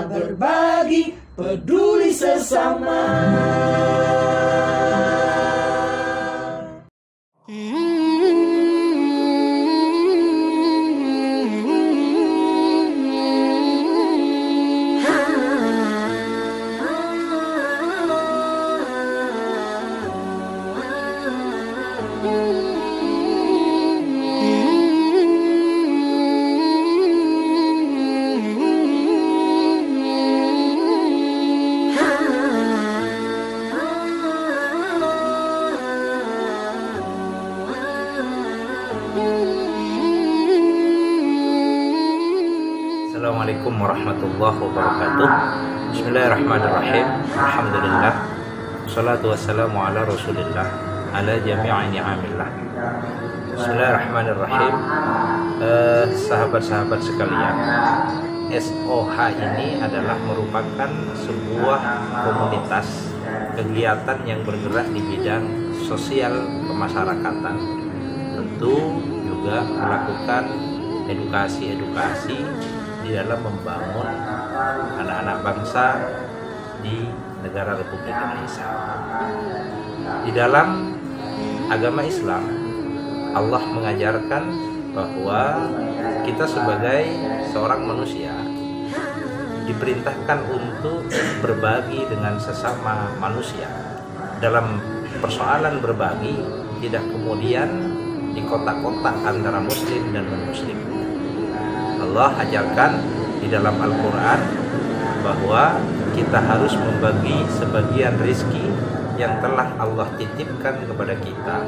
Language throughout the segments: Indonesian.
cinta berbagi, peduli sesama. Assalamualaikum warahmatullahi wabarakatuh. Bismillahirrahmanirrahim. Alhamdulillah. Wassalatu wassalamu ala rasulillah ala jami'i ni'amillah. Bismillahirrahmanirrahim. Sahabat-sahabat sekalian, SOH ini adalah merupakan sebuah komunitas kegiatan yang bergerak di bidang sosial kemasyarakatan. Tentu juga melakukan edukasi di dalam membangun anak-anak bangsa di negara Republik Indonesia. Di dalam agama Islam, Allah mengajarkan bahwa kita sebagai seorang manusia diperintahkan untuk berbagi dengan sesama manusia. Dalam persoalan berbagi, tidak kemudian di kotak-kotak antara muslim dan non-muslim. Allah ajarkan di dalam Al-Quran bahwa kita harus membagi sebagian rizki yang telah Allah titipkan kepada kita.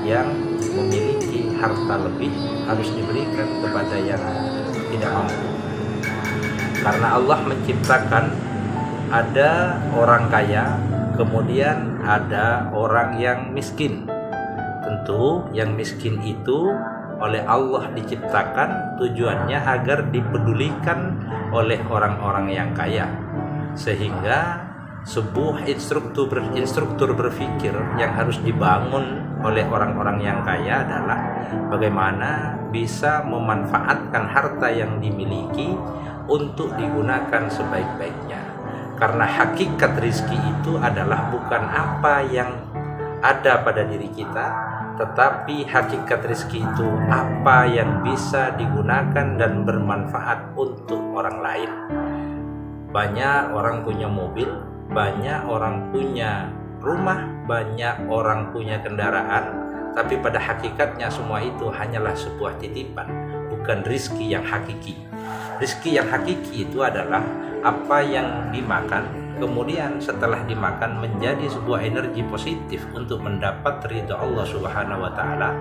Yang memiliki harta lebih harus diberikan kepada yang tidak mampu. Karena Allah menciptakan ada orang kaya, kemudian ada orang yang miskin. Tentu yang miskin itu oleh Allah diciptakan tujuannya agar dipedulikan oleh orang-orang yang kaya, sehingga sebuah instruktur berpikir yang harus dibangun oleh orang-orang yang kaya adalah bagaimana bisa memanfaatkan harta yang dimiliki untuk digunakan sebaik-baiknya. Karena hakikat rizki itu adalah bukan apa yang ada pada diri kita, tetapi hakikat rezeki itu apa yang bisa digunakan dan bermanfaat untuk orang lain. Banyak orang punya mobil, banyak orang punya rumah, banyak orang punya kendaraan, tapi pada hakikatnya semua itu hanyalah sebuah titipan, bukan rezeki yang hakiki. Rezeki yang hakiki itu adalah apa yang dimakan, kemudian setelah dimakan menjadi sebuah energi positif untuk mendapat ridha Allah Subhanahu wa taala.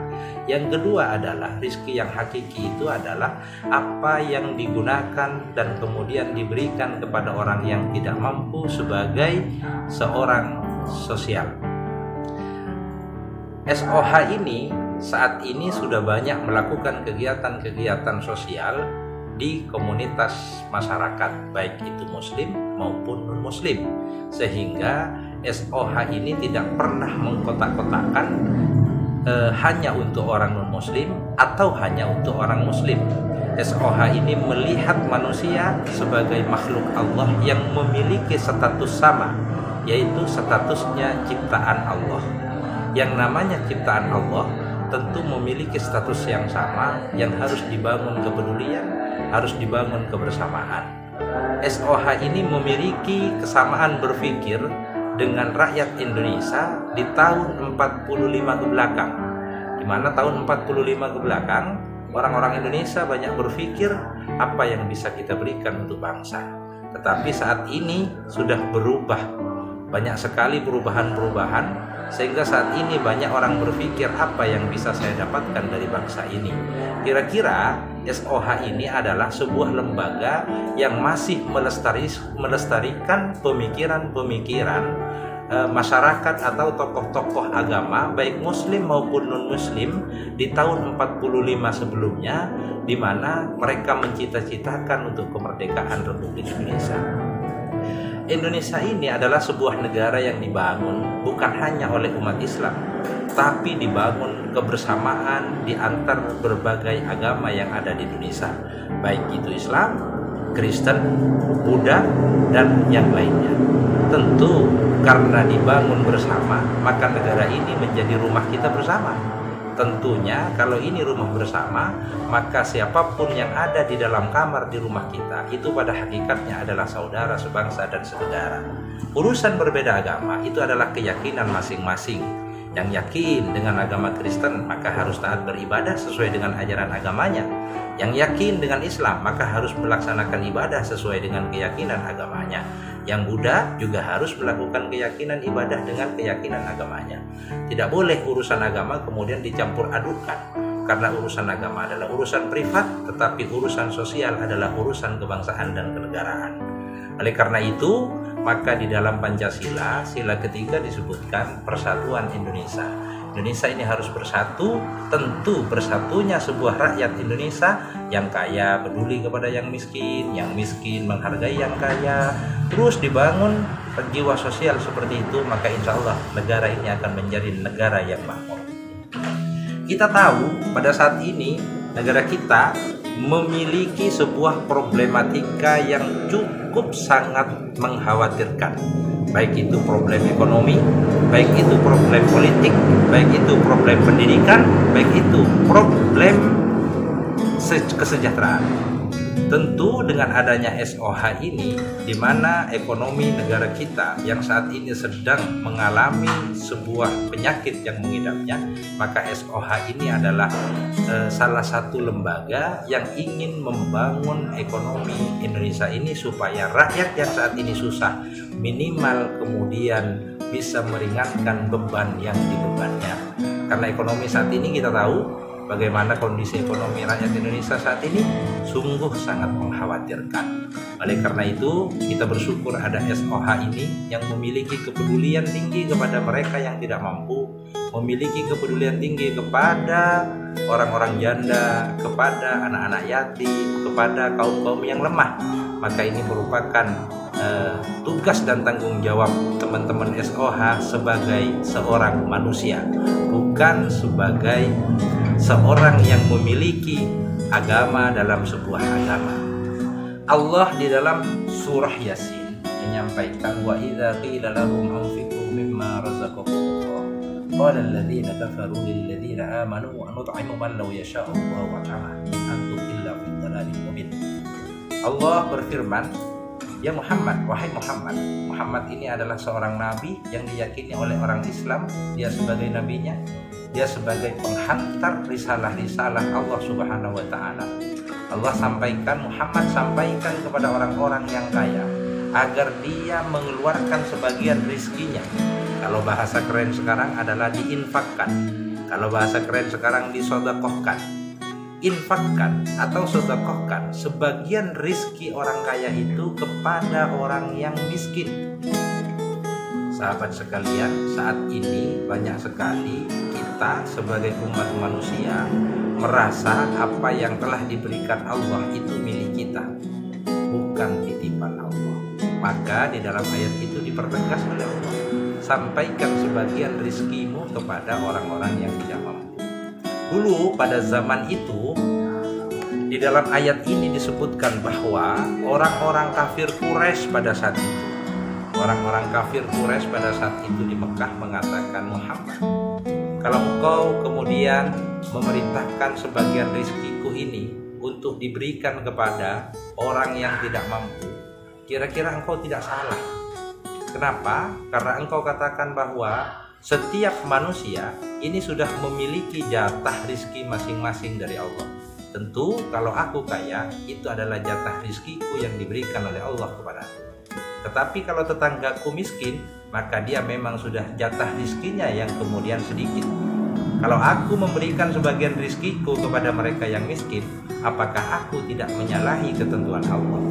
Yang kedua adalah rezeki yang hakiki itu adalah apa yang digunakan dan kemudian diberikan kepada orang yang tidak mampu sebagai seorang sosial. SOH ini saat ini sudah banyak melakukan kegiatan-kegiatan sosial di komunitas masyarakat, baik itu muslim maupun non-muslim, sehingga SOH ini tidak pernah mengkotak-kotakan hanya untuk orang non-muslim atau hanya untuk orang muslim. SOH ini melihat manusia sebagai makhluk Allah yang memiliki status sama, yaitu statusnya ciptaan Allah. Yang namanya ciptaan Allah tentu memiliki status yang sama, yang harus dibangun kepedulian, harus dibangun kebersamaan. SOH ini memiliki kesamaan berpikir dengan rakyat Indonesia di tahun 45 ke belakang. Di mana tahun 45 ke belakang, orang-orang Indonesia banyak berpikir apa yang bisa kita berikan untuk bangsa. Tetapi saat ini sudah berubah. Banyak sekali perubahan-perubahan, sehingga saat ini banyak orang berpikir apa yang bisa saya dapatkan dari bangsa ini. Kira-kira SOH ini adalah sebuah lembaga yang masih melestarikan pemikiran-pemikiran masyarakat atau tokoh-tokoh agama baik muslim maupun non-muslim di tahun 45 sebelumnya, di mana mereka mencita-citakan untuk kemerdekaan Republik Indonesia. Indonesia ini adalah sebuah negara yang dibangun bukan hanya oleh umat Islam, tapi dibangun kebersamaan di antar berbagai agama yang ada di Indonesia, baik itu Islam, Kristen, Buddha, dan yang lainnya. Tentu karena dibangun bersama, maka negara ini menjadi rumah kita bersama. Tentunya kalau ini rumah bersama, maka siapapun yang ada di dalam kamar di rumah kita itu pada hakikatnya adalah saudara sebangsa dan senegara. Urusan berbeda agama itu adalah keyakinan masing-masing. Yang yakin dengan agama Kristen maka harus taat beribadah sesuai dengan ajaran agamanya. Yang yakin dengan Islam maka harus melaksanakan ibadah sesuai dengan keyakinan agamanya. Yang Buddha juga harus melakukan keyakinan ibadah dengan keyakinan agamanya. Tidak boleh urusan agama kemudian dicampur adukkan, karena urusan agama adalah urusan privat, tetapi urusan sosial adalah urusan kebangsaan dan kenegaraan. Oleh karena itu, maka di dalam Pancasila, sila ketiga disebutkan persatuan Indonesia. Indonesia ini harus bersatu, tentu bersatunya sebuah rakyat Indonesia yang kaya peduli kepada yang miskin menghargai yang kaya, terus dibangun jiwa sosial seperti itu, maka insya Allah negara ini akan menjadi negara yang makmur. Kita tahu pada saat ini negara kita memiliki sebuah problematika yang cukup sangat mengkhawatirkan. Baik itu problem ekonomi, baik itu problem politik, baik itu problem pendidikan, baik itu problem kesejahteraan. Tentu dengan adanya SOH ini, di mana ekonomi negara kita yang saat ini sedang mengalami sebuah penyakit yang mengidapnya, maka SOH ini adalah salah satu lembaga yang ingin membangun ekonomi Indonesia ini supaya rakyat yang saat ini susah minimal kemudian bisa meringankan beban yang dibebannya. Karena ekonomi saat ini kita tahu bagaimana kondisi ekonomi rakyat Indonesia saat ini sungguh sangat mengkhawatirkan. Oleh karena itu, kita bersyukur ada SOH ini yang memiliki kepedulian tinggi kepada mereka yang tidak mampu, memiliki kepedulian tinggi kepada orang-orang janda, kepada anak-anak yatim, kepada kaum-kaum yang lemah. Maka ini merupakan tugas dan tanggung jawab teman-teman SOH sebagai seorang manusia, bukan sebagai seorang yang memiliki agama dalam sebuah agama. Allah di dalam surah Yasin menyampaikan, wa idza qila lahum anfiqu mimma razaqakumullah qala alladziina kafaru lil ladziina aamanu nut'imu man law yasha'u Allahu at'ama in antum illa fi dhalalin mubin. Allah berfirman, ya Muhammad, wahai Muhammad. Muhammad ini adalah seorang nabi yang diyakini oleh orang Islam. Dia sebagai nabinya, dia sebagai penghantar risalah-risalah Allah Subhanahu wa ta'ala. Allah sampaikan, Muhammad sampaikan kepada orang-orang yang kaya agar dia mengeluarkan sebagian rizkinya. Kalau bahasa keren sekarang adalah diinfakkan. Kalau bahasa keren sekarang disodakohkan. Infakkan atau sodakohkan sebagian rizki orang kaya itu kepada orang yang miskin. Sahabat sekalian, saat ini banyak sekali kita sebagai umat manusia merasa apa yang telah diberikan Allah itu milik kita, bukan titipan Allah. Maka di dalam ayat itu dipertegas oleh Allah, sampaikan sebagian rizkimu kepada orang-orang yang tidak mampu. Dulu pada zaman itu, di dalam ayat ini disebutkan bahwa orang-orang kafir Quraisy pada saat itu, orang-orang kafir Quraisy pada saat itu di Mekah mengatakan, Muhammad, kalau engkau kemudian memerintahkan sebagian rizkiku ini untuk diberikan kepada orang yang tidak mampu, kira-kira engkau tidak salah. Kenapa? Karena engkau katakan bahwa setiap manusia ini sudah memiliki jatah rizki masing-masing dari Allah. Tentu kalau aku kaya, itu adalah jatah rizkiku yang diberikan oleh Allah kepadaku. Tetapi kalau tetanggaku miskin, maka dia memang sudah jatah rizkinya yang kemudian sedikit. Kalau aku memberikan sebagian rizkiku kepada mereka yang miskin, apakah aku tidak menyalahi ketentuan Allah?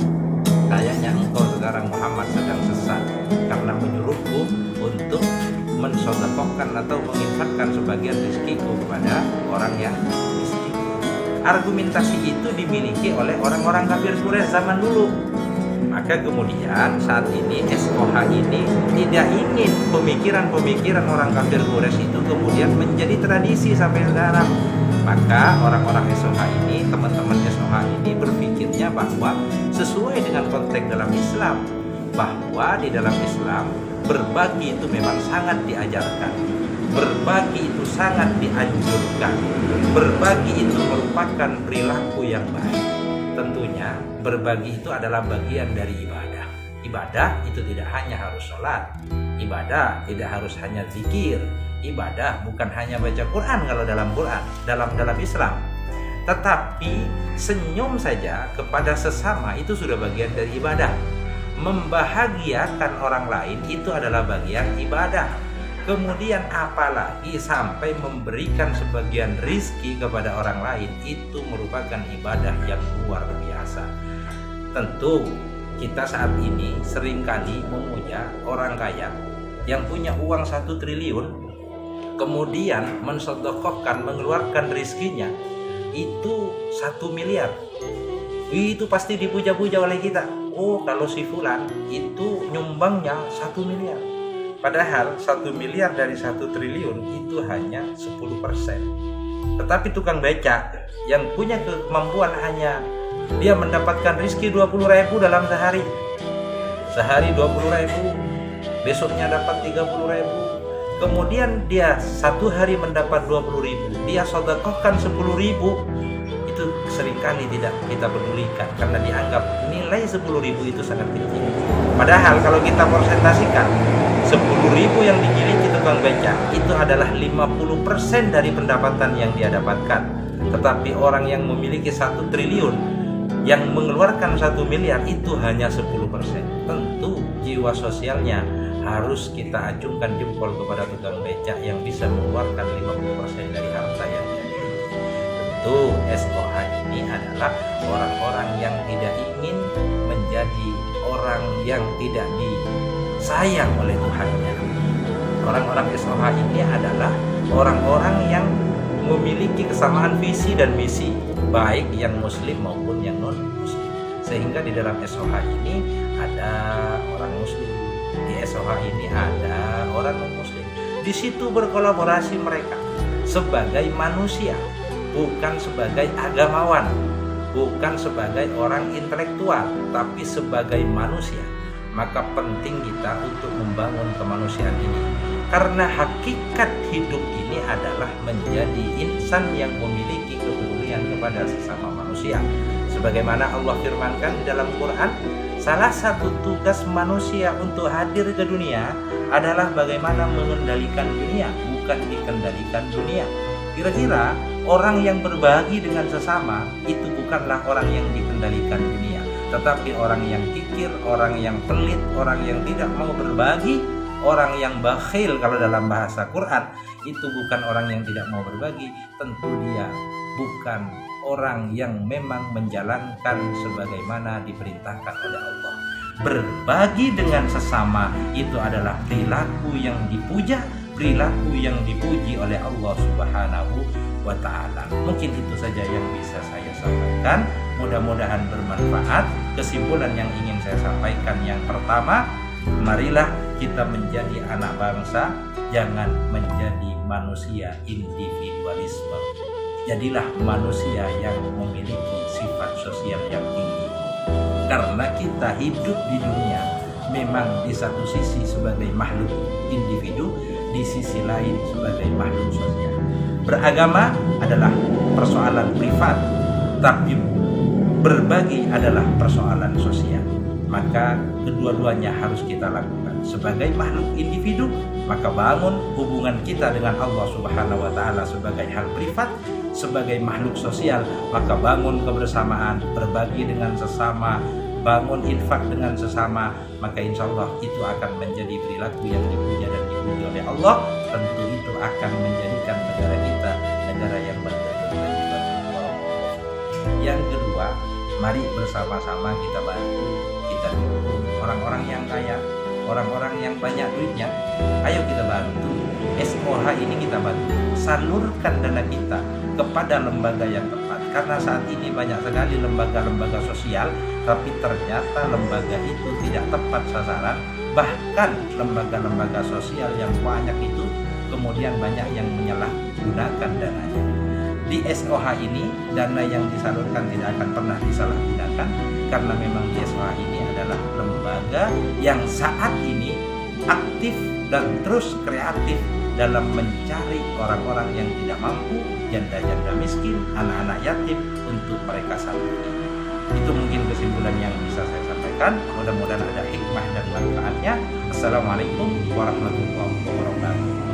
Kayaknya engkau sekarang Muhammad sedang sesat karena menyuruhku untuk mensodakohkan atau menginfakkan sebagian rizkiku kepada orang yang miskin. Argumentasi itu dimiliki oleh orang-orang kafir Quraisy zaman dulu. Maka kemudian saat ini SOH ini tidak ingin pemikiran-pemikiran orang kafir Quraisy itu kemudian menjadi tradisi sampai sekarang. Maka orang-orang SOH ini, teman-teman SOH ini berpikirnya bahwa sesuai dengan konteks dalam Islam, bahwa di dalam Islam berbagi itu memang sangat diajarkan, berbagi itu sangat dianjurkan, berbagi itu merupakan perilaku yang baik. Tentunya berbagi itu adalah bagian dari ibadah. Ibadah itu tidak hanya harus sholat, ibadah tidak harus hanya zikir, ibadah bukan hanya baca Quran kalau dalam Quran, dalam Islam. Tetapi senyum saja kepada sesama itu sudah bagian dari ibadah. Membahagiakan orang lain itu adalah bagian ibadah. Kemudian apalagi sampai memberikan sebagian rizki kepada orang lain, itu merupakan ibadah yang luar biasa. Tentu kita saat ini seringkali memuja orang kaya yang punya uang 1 triliun, kemudian mensedekahkan, mengeluarkan rizkinya itu 1 miliar. Itu pasti dipuja-puja oleh kita. Oh, kalau si fulan itu nyumbangnya 1 miliar. Padahal 1 miliar dari 1 triliun itu hanya 10%. Tetapi tukang beca yang punya kemampuan hanya dia mendapatkan rizki 20.000 dalam sehari. Sehari 20.000, besoknya dapat 30.000. Kemudian dia 1 hari mendapat 20.000, dia sedekahkan 10.000. Itu seringkali tidak kita pedulikan karena dianggap nilai 10.000 itu sangat kecil. Padahal kalau kita persentasikan 10.000 yang dimiliki tukang beca itu adalah 50% dari pendapatan yang dia dapatkan. Tetapi orang yang memiliki 1 triliun yang mengeluarkan 1 miliar itu hanya 10%. Tentu jiwa sosialnya harus kita acungkan jempol kepada tukang beca yang bisa mengeluarkan 50% dari harta yang dia miliki. Tentu SOH ini adalah orang-orang yang tidak ingin menjadi orang yang tidak disayang oleh Tuhannya. Orang-orang SOH ini adalah orang-orang yang memiliki kesamaan visi dan misi, baik yang muslim maupun yang non muslim. Sehingga di dalam SOH ini ada orang muslim, di SOH ini ada orang non muslim. Di situ berkolaborasi mereka sebagai manusia, bukan sebagai agamawan, bukan sebagai orang intelektual, tapi sebagai manusia. Maka penting kita untuk membangun kemanusiaan ini, karena hakikat hidup ini adalah menjadi insan yang memiliki kepedulian kepada sesama manusia. Sebagaimana Allah firmankan di dalam Quran, salah satu tugas manusia untuk hadir ke dunia adalah bagaimana mengendalikan dunia, bukan dikendalikan dunia. Kira-kira orang yang berbagi dengan sesama itu bukanlah orang yang dikendalikan dunia, tetapi orang yang kikir, orang yang pelit, orang yang tidak mau berbagi, orang yang bakhil kalau dalam bahasa Quran, itu bukan orang yang tidak mau berbagi. Tentu dia bukan orang yang memang menjalankan sebagaimana diperintahkan oleh Allah. Berbagi dengan sesama itu adalah perilaku yang dipuja, perilaku yang dipuji oleh Allah Subhanahu wa ta'ala. Mungkin itu saja yang bisa saya sampaikan. Mudah-mudahan bermanfaat. Kesimpulan yang ingin saya sampaikan, yang pertama, marilah kita menjadi anak bangsa, jangan menjadi manusia individualisme. Jadilah manusia yang memiliki sifat sosial yang tinggi. Karena kita hidup di dunia memang di satu sisi sebagai makhluk individu, di sisi lain sebagai makhluk sosial. Beragama adalah persoalan privat, tapi berbagi adalah persoalan sosial. Maka kedua-duanya harus kita lakukan. Sebagai makhluk individu, maka bangun hubungan kita dengan Allah Subhanahu wa ta'ala sebagai hal privat. Sebagai makhluk sosial, maka bangun kebersamaan, berbagi dengan sesama, bangun infak dengan sesama. Maka insya Allah itu akan menjadi perilaku yang dipuja dan dipuji oleh Allah. Tentu itu akan menjadikan negara kita negara yang berkeadilan bagi Allah. Yang kedua, mari bersama-sama kita bantu, kita dukung orang-orang yang kaya, orang-orang yang banyak duitnya. Ayo kita bantu SOH ini, kita bantu salurkan dana kita kepada lembaga yang tepat. Karena saat ini banyak sekali lembaga-lembaga sosial, tapi ternyata lembaga itu tidak tepat sasaran. Bahkan lembaga-lembaga sosial yang banyak itu kemudian banyak yang menyalahgunakan dananya. Di SOH ini dana yang disalurkan tidak akan pernah disalahgunakan. karena memang SOH ini adalah lembaga yang saat ini aktif dan terus kreatif dalam mencari orang-orang yang tidak mampu, janda-janda miskin, anak-anak yatim untuk mereka salurkan. Itu mungkin kesimpulan yang bisa saya sampaikan. Mudah-mudahan ada hikmah dan manfaatnya. Assalamualaikum warahmatullahi wabarakatuh.